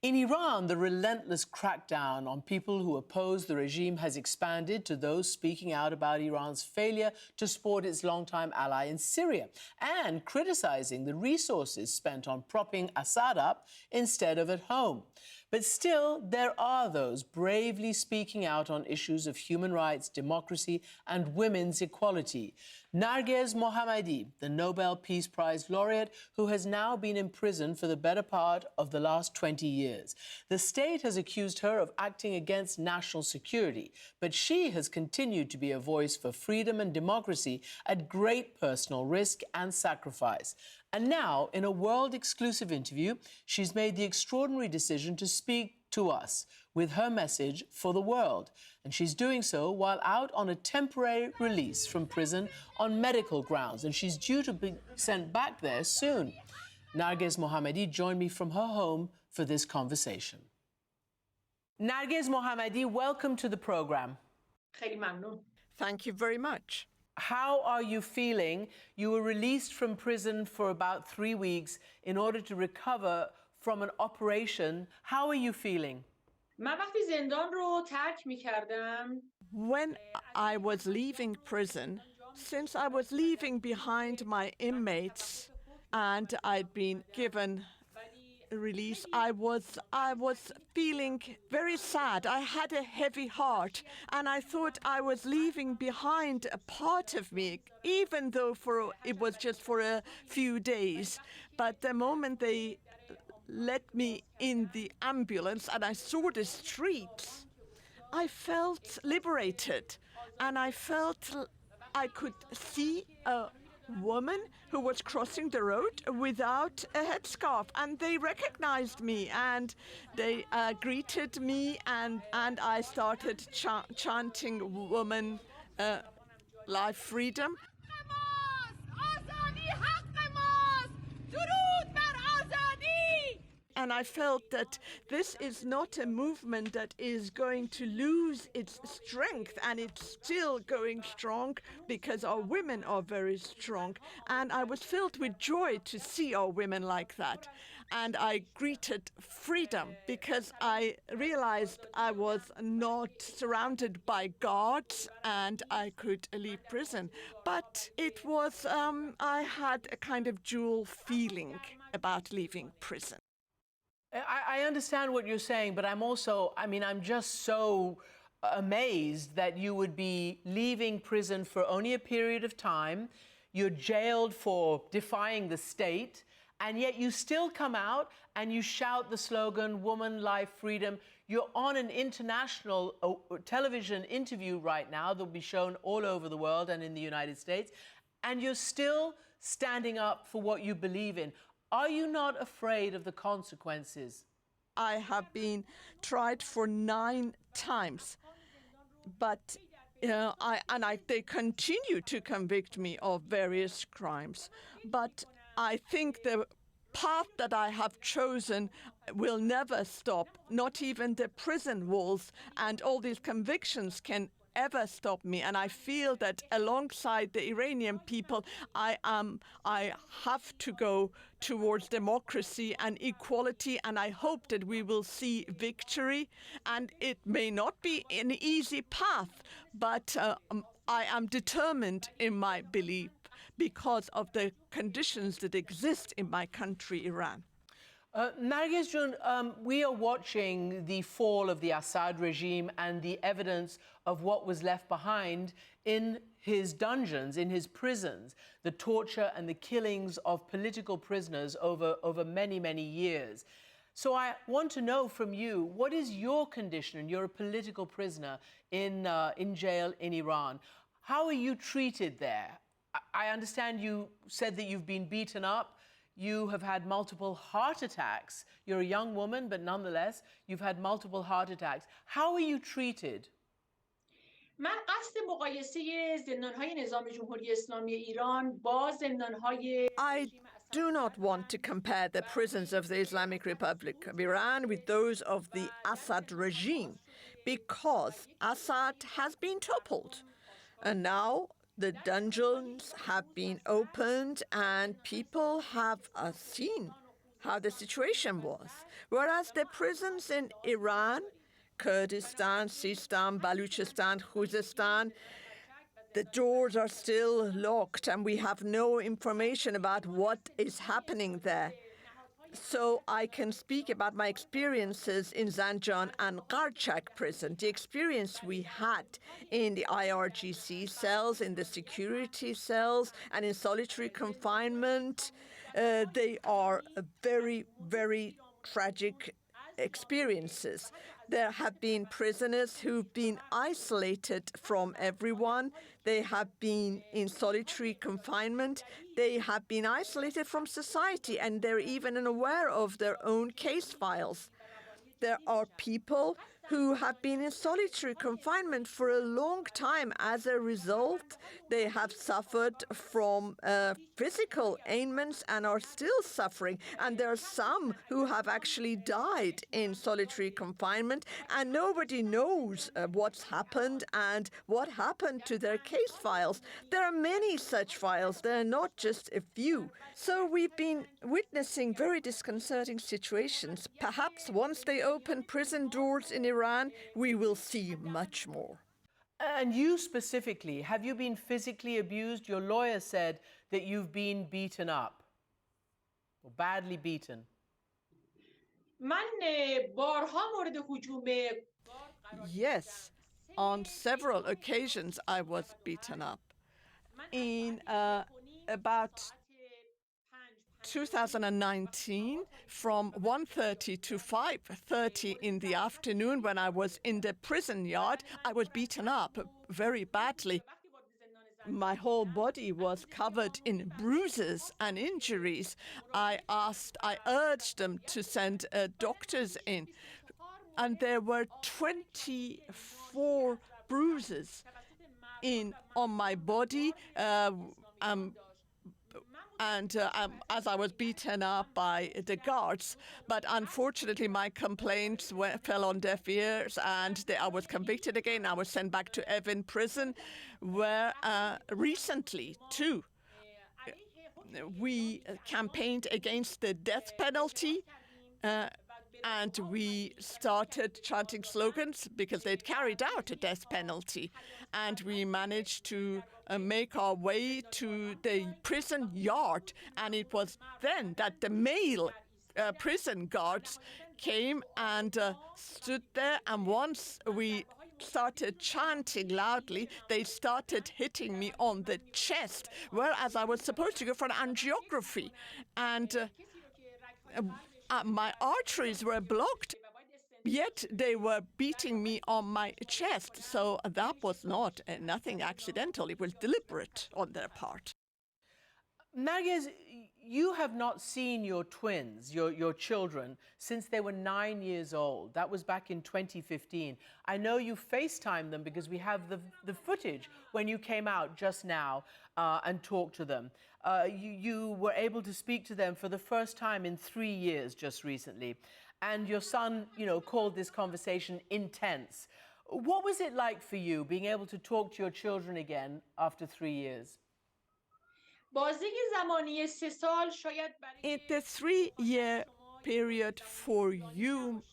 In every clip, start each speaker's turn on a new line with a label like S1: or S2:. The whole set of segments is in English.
S1: In Iran, the relentless crackdown on people who oppose the regime has expanded to those speaking out about Iran's failure to support its longtime ally in Syria and criticizing the resources spent on propping Assad up instead of at home. But still, there are those bravely speaking out on issues of human rights, democracy, and women's equality. Narges Mohammadi, the Nobel Peace Prize laureate, who has now been in prison for the better part of the last 20 years. The state has accused her of acting against national security, but she has continued to be a voice for freedom and democracy at great personal risk and sacrifice. And now, in a world-exclusive interview, she's made the extraordinary decision to speak to us with her message for the world. And she's doing so while out on a temporary release from prison on medical grounds, and she's due to be sent back there soon. Narges Mohammadi joined me from her home for this conversation. Narges Mohammadi, welcome to the program.
S2: Thank you very much.
S1: How are you feeling? You were released from prison for about 3 weeks in order to recover from an operation. How are you feeling?
S2: When I was leaving prison, since I was leaving behind my inmates and I'd been given release, I was feeling very sad. I had a heavy heart, and I thought I was leaving behind a part of me, even though it was just for a few days. But the moment they let me in the ambulance and I saw the streets, I felt liberated, and I felt I could see a woman who was crossing the road without a headscarf, and they recognized me and they greeted me, and I started chanting woman, life, freedom. And I felt that this is not a movement that is going to lose its strength, and it's still going strong because our women are very strong. And I was filled with joy to see our women like that. And I greeted freedom because I realized I was not surrounded by guards and I could leave prison. But it was, I had a kind of dual feeling about leaving prison.
S1: I understand what you're saying, but I'm just so amazed that you would be leaving prison for only a period of time. You're jailed for defying the state, and yet you still come out and you shout the slogan, woman, life, freedom. You're on an international television interview right now that'll be shown all over the world and in the United States, and you're still standing up for what you believe in. Are you not afraid of the consequences?
S2: I have been tried for 9 times, but they continue to convict me of various crimes. But I think the path that I have chosen will never stop. Not even the prison walls and all these convictions can ever stop me, and I feel that alongside the Iranian people, I have to go towards democracy and equality, and I hope that we will see victory. And it may not be an easy path, but I am determined in my belief because of the conditions that exist in my country, Iran.
S1: Narges Jun, we are watching the fall of the Assad regime and the evidence of what was left behind in his dungeons, in his prisons, the torture and the killings of political prisoners over many, many years. So I want to know from you, what is your condition? You're a political prisoner in jail in Iran. How are you treated there? I understand you said that you've been beaten up. You have had multiple heart attacks. You're a young woman, but nonetheless, you've had multiple heart attacks. How are you treated?
S2: I do not want to compare the prisons of the Islamic Republic of Iran with those of the Assad regime, because Assad has been toppled. And now the dungeons have been opened and people have seen how the situation was. Whereas the prisons in Iran, Kurdistan, Sistan, Baluchistan, Khuzestan, the doors are still locked and we have no information about what is happening there. So I can speak about my experiences in Zanjan and Karchak prison, the experience we had in the IRGC cells, in the security cells, and in solitary confinement. They are very, very tragic experiences. There have been prisoners who've been isolated from everyone. They have been in solitary confinement. They have been isolated from society, and they're even unaware of their own case files. There are people who have been in solitary confinement for a long time. As a result, they have suffered from physical ailments and are still suffering. And there are some who have actually died in solitary confinement, and nobody knows what's happened and what happened to their case files. There are many such files. There are not just a few. So we've been witnessing very disconcerting situations. Perhaps once they open prison doors in Iran, we will see much more.
S1: And you specifically, have you been physically abused? Your lawyer said that you've been beaten up or badly beaten.
S2: Yes, on several occasions I was beaten up. In about 2019, from 1:30 to 5:30 in the afternoon, when I was in the prison yard, I was beaten up very badly. My whole body was covered in bruises and injuries. I urged them to send doctors in, and there were 24 bruises on my body. As I was beaten up by the guards. But unfortunately, my complaints fell on deaf ears, and I was convicted again. I was sent back to Evin prison, where recently, too, we campaigned against the death penalty, and we started chanting slogans because they'd carried out a death penalty. And we managed to make our way to the prison yard. And it was then that the male prison guards came and stood there. And once we started chanting loudly, they started hitting me on the chest, whereas I was supposed to go for an angiography. And my arteries were blocked, yet they were beating me on my chest. So that was nothing accidental. It was deliberate on their part.
S1: Narges, you have not seen your twins, your children, since they were 9 years old. That was back in 2015. I know you FaceTimed them because we have the footage when you came out just now and talked to them. You were able to speak to them for the first time in 3 years just recently. And your son, called this conversation intense. What was it like for you being able to talk to your children again after 3 years?
S2: In the 3-year period for you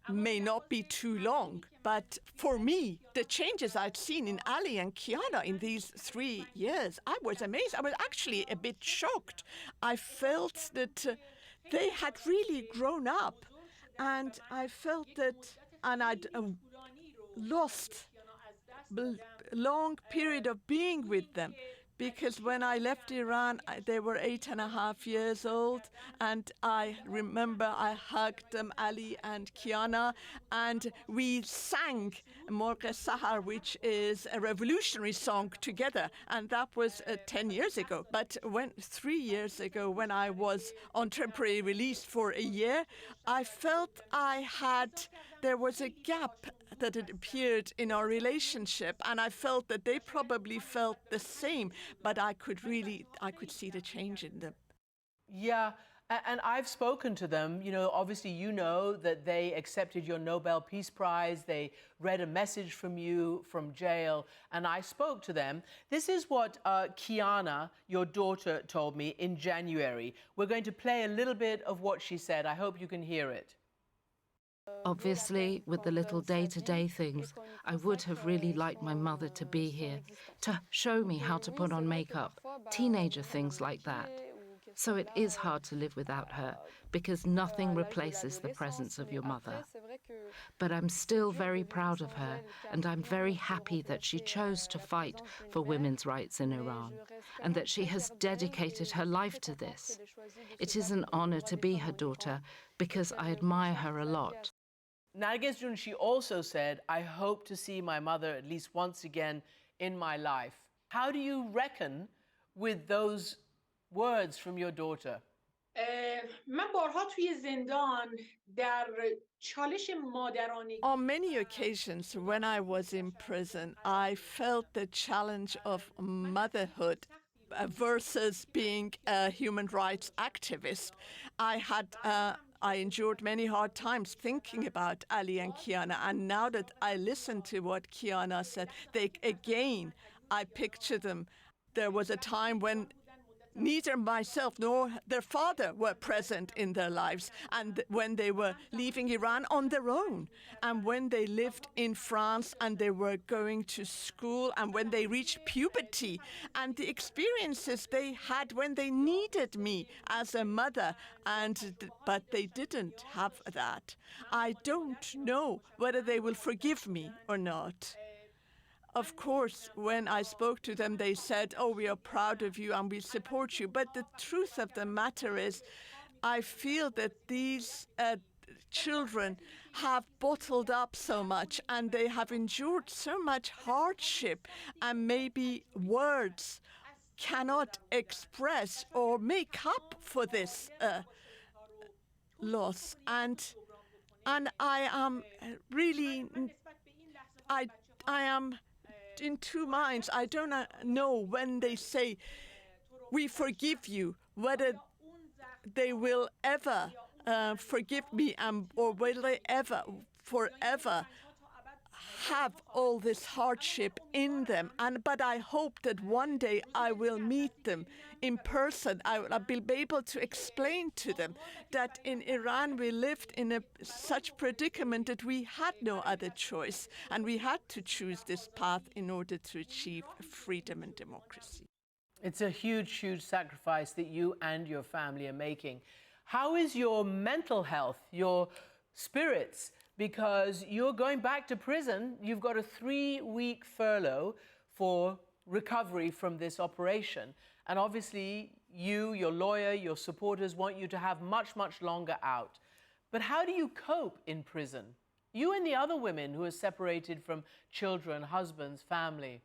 S2: may not be too long, but for me, the changes I'd seen in Ali and Kiana in these 3 years, I was amazed. I was actually a bit shocked. I felt that they had really grown up, and I felt that, and I'd lost a long period of being with them. Because when I left Iran, they were 8.5 years old, and I remember I hugged them, Ali and Kiana, and we sang Morghe Sahar, which is a revolutionary song, together, and that was 10 years ago. But 3 years ago, when I was on temporary release for a year, I felt there was a gap that had appeared in our relationship, and I felt that they probably felt the same, but I could see the change in them.
S1: Yeah, And I've spoken to them. You know, obviously, you know that they accepted your Nobel Peace Prize. They read a message from you from jail, and I spoke to them. This is what Kiana, your daughter, told me in January. We're going to play a little bit of what she said. I hope you can hear it.
S3: Obviously, with the little day-to-day things, I would have really liked my mother to be here, to show me how to put on makeup, teenager things like that. So it is hard to live without her, because nothing replaces the presence of your mother. But I'm still very proud of her, and I'm very happy that she chose to fight for women's rights in Iran, and that she has dedicated her life to this. It is an honor to be her daughter, because I admire her a lot.
S1: Narges, she also said, I hope to see my mother at least once again in my life. How do you reckon with those words from your daughter?
S2: On many occasions when I was in prison, I felt the challenge of motherhood versus being a human rights activist. I endured many hard times thinking about Ali and Kiana, and now that I listen to what Kiana said, I picture them. There was a time when neither myself nor their father were present in their lives, and when they were leaving Iran on their own, and when they lived in France and they were going to school, and when they reached puberty, and the experiences they had when they needed me as a mother, but they didn't have that. I don't know whether they will forgive me or not. Of course, when I spoke to them, they said, oh, we are proud of you and we support you. But the truth of the matter is, I feel that these children have bottled up so much and they have endured so much hardship, and maybe words cannot express or make up for this loss. And I am really, I am in two minds. I don't know when they say, we forgive you, whether they will ever forgive me, or will they ever, forever have all this hardship in them. But I hope that one day I will meet them in person. I will be able to explain to them that in Iran we lived in such predicament that we had no other choice, and we had to choose this path in order to achieve freedom and democracy.
S1: It's a huge, huge sacrifice that you and your family are making. How is your mental health, your spirits? Because you're going back to prison. You've got a 3-week furlough for recovery from this operation. And obviously, you, your lawyer, your supporters want you to have much, much longer out. But how do you cope in prison? You and the other women who are separated from children, husbands, family.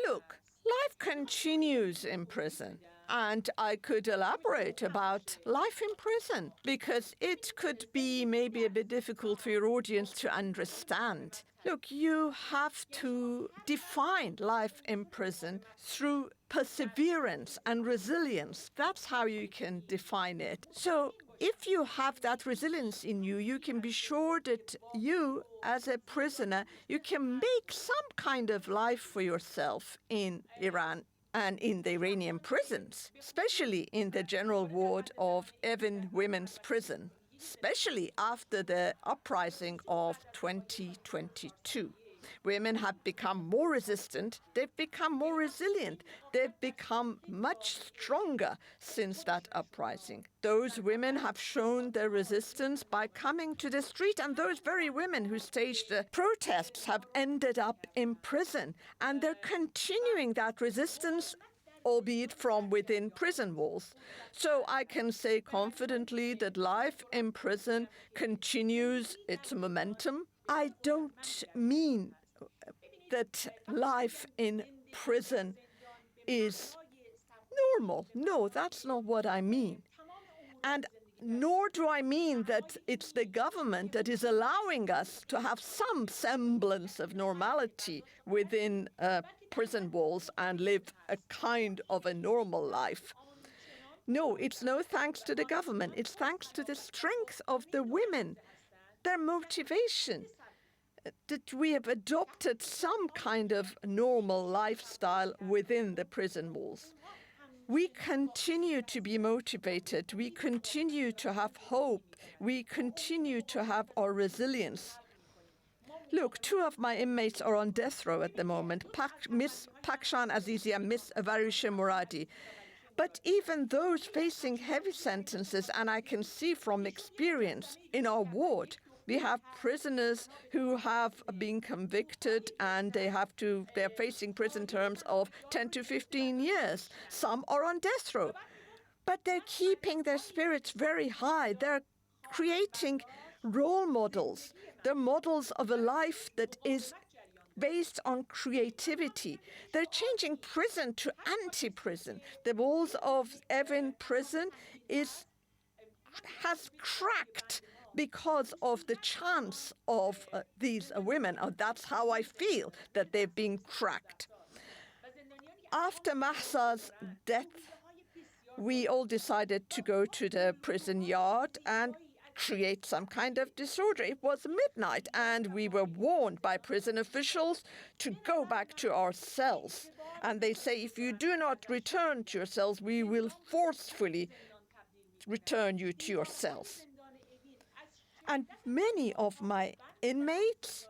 S2: Look, life continues in prison. And I could elaborate about life in prison, because it could be maybe a bit difficult for your audience to understand. Look, you have to define life in prison through perseverance and resilience. That's how you can define it. So if you have that resilience in you, you can be sure that you, as a prisoner, you can make some kind of life for yourself in Iran and in the Iranian prisons, especially in the general ward of Evin Women's Prison, especially after the uprising of 2022. Women have become more resistant, they've become more resilient, they've become much stronger since that uprising. Those women have shown their resistance by coming to the street, and those very women who staged the protests have ended up in prison, and they're continuing that resistance, albeit from within prison walls. So I can say confidently that life in prison continues its momentum. I don't mean that life in prison is normal. No, that's not what I mean. And Nor do I mean that it's the government that is allowing us to have some semblance of normality within prison walls and live a kind of a normal life. No, it's no thanks to the government. It's thanks to the strength of the women, their motivation, that we have adopted some kind of normal lifestyle within the prison walls. We continue to be motivated. We continue to have hope. We continue to have our resilience. Look, 2 of my inmates are on death row at the moment, Miss Pakshan Azizi and Miss Narges Mohammadi. But even those facing heavy sentences, and I can see from experience in our ward, we have prisoners who have been convicted and they're facing prison terms of 10 to 15 years. Some are on death row, but they're keeping their spirits very high. They're creating role models. They're models of a life that is based on creativity. They're changing prison to anti-prison. The walls of Evin prison has cracked because of the chance of these women. That's how I feel, that they've been cracked. After Mahsa's death, we all decided to go to the prison yard and create some kind of disorder. It was midnight, and we were warned by prison officials to go back to our cells. And they say, if you do not return to your cells, we will forcefully return you to your cells. And many of my inmates,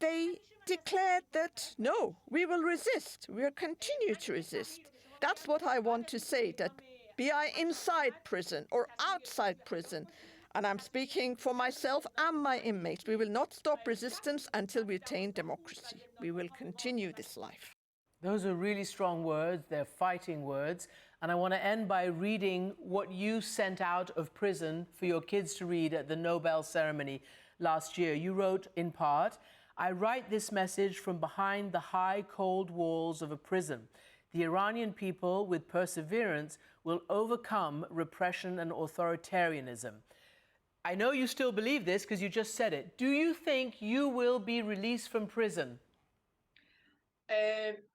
S2: they declared that, no, we will resist. We'll continue to resist. That's what I want to say, that be I inside prison or outside prison, and I'm speaking for myself and my inmates, we will not stop resistance until we attain democracy. We will continue this life.
S1: Those are really strong words. They're fighting words. And I want to end by reading what you sent out of prison for your kids to read at the Nobel ceremony last year. You wrote, in part, I write this message from behind the high, cold walls of a prison. The Iranian people, with perseverance, will overcome repression and authoritarianism. I know you still believe this because you just said it. Do you think you will be released from prison?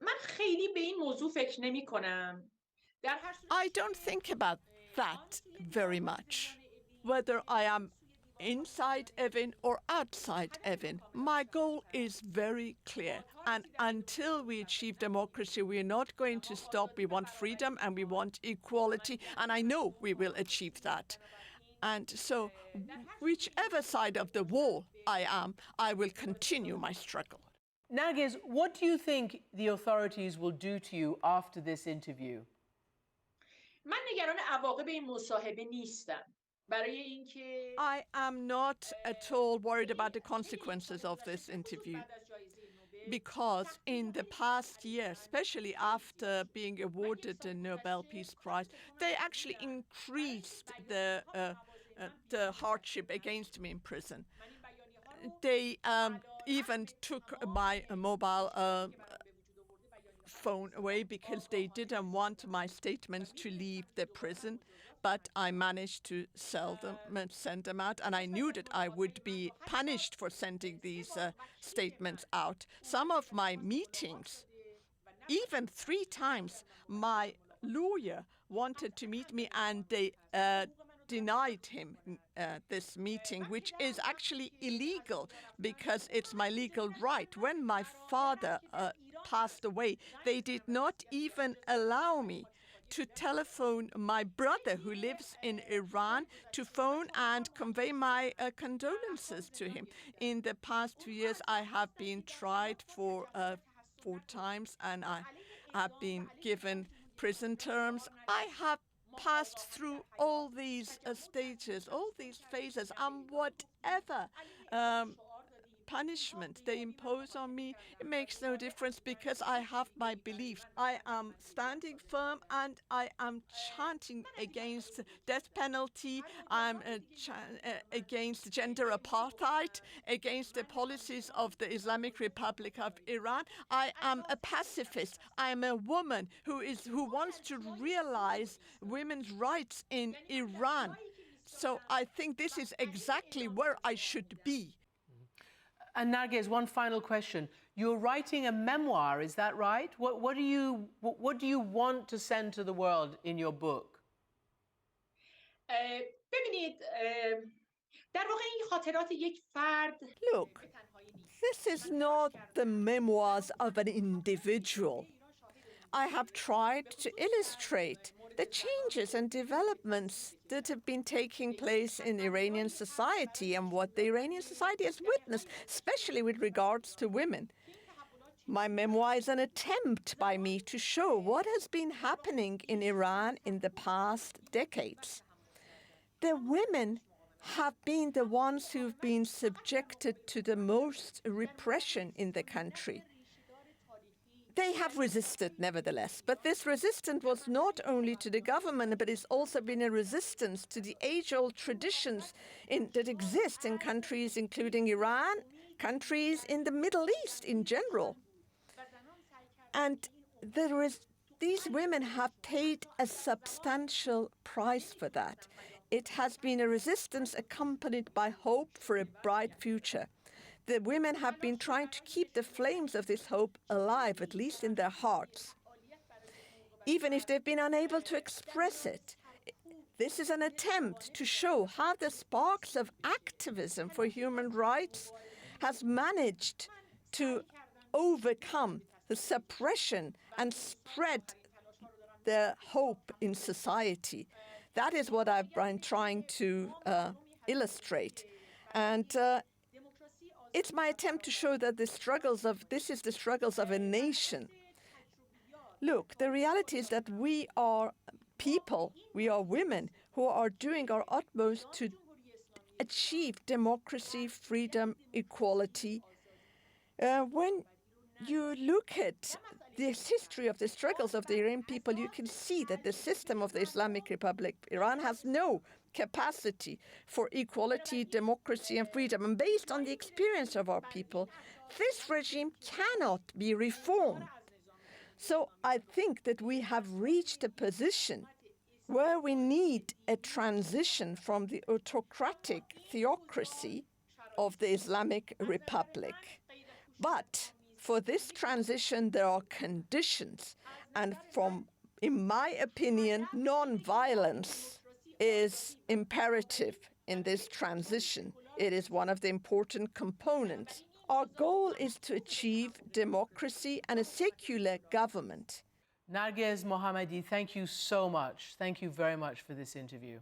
S4: من خیلی به این موضوع فکر نمی‌کنم.
S2: I don't think about that very much. Whether I am inside Evin or outside Evin, my goal is very clear. And until we achieve democracy, we're not going to stop. We want freedom and we want equality. And I know we will achieve that. And so, whichever side of the wall I am, I will continue my struggle.
S1: Narges, what do you think the authorities will do to you after this interview?
S4: من نگران عواقب این مصاحبه نیستم. برای اینکه
S2: I am not at all worried about the consequences of this interview, because in the past year, especially after being awarded the Nobel Peace Prize, they actually increased the hardship against me in prison. They even took my mobile phone away because they didn't want my statements to leave the prison, but I managed to send them out, and I knew that I would be punished for sending these statements out. Some of my meetings, even 3 times, my lawyer wanted to meet me, and they denied him this meeting, which is actually illegal because it's my legal right. When my father passed away, they did not even allow me to telephone my brother who lives in Iran, to phone and convey my condolences to him. In the past 2 years, I have been tried for 4 times, and I have been given prison terms. I have passed through all these stages, all these phases, and whatever punishment they impose on me, it makes no difference because I have my beliefs. I am standing firm and I am chanting against death penalty. I'm against gender apartheid, against the policies of the Islamic Republic of Iran. I am a pacifist. I am a woman who wants to realize women's rights in Iran. So I think this is exactly where I should be.
S1: And Narges, one final question. You're writing a memoir, is that right? What do you want to send to the world in your book?
S4: ببینید در واقع این خاطرات یک فرد
S2: Look, this is not the memoirs of an individual. I have tried to illustrate the changes and developments that have been taking place in Iranian society and what the Iranian society has witnessed, especially with regards to women. My memoir is an attempt by me to show what has been happening in Iran in the past decades. The women have been the ones who've been subjected to the most repression in the country. They have resisted, nevertheless, but this resistance was not only to the government, but it's also been a resistance to the age-old traditions that exist in countries including Iran, countries in the Middle East in general. And these women have paid a substantial price for that. It has been a resistance accompanied by hope for a bright future. The women have been trying to keep the flames of this hope alive, at least in their hearts, even if they've been unable to express it. This is an attempt to show how the sparks of activism for human rights has managed to overcome the suppression and spread the hope in society. That is what I've been trying to illustrate. And it's my attempt to show that this is the struggles of a nation. Look, the reality is that we are people, we are women who are doing our utmost to achieve democracy, freedom, equality. When you look at this history of the struggles of the Iranian people, you can see that the system of the Islamic Republic of Iran has no capacity for equality, democracy, and freedom. And based on the experience of our people, this regime cannot be reformed. So I think that we have reached a position where we need a transition from the autocratic theocracy of the Islamic Republic. But for this transition, there are conditions. And in my opinion, non-violence is imperative in this transition. It is one of the important components. Our goal is to achieve democracy and a secular government.
S1: Narges Mohammadi, thank you so much. Thank you very much for this interview.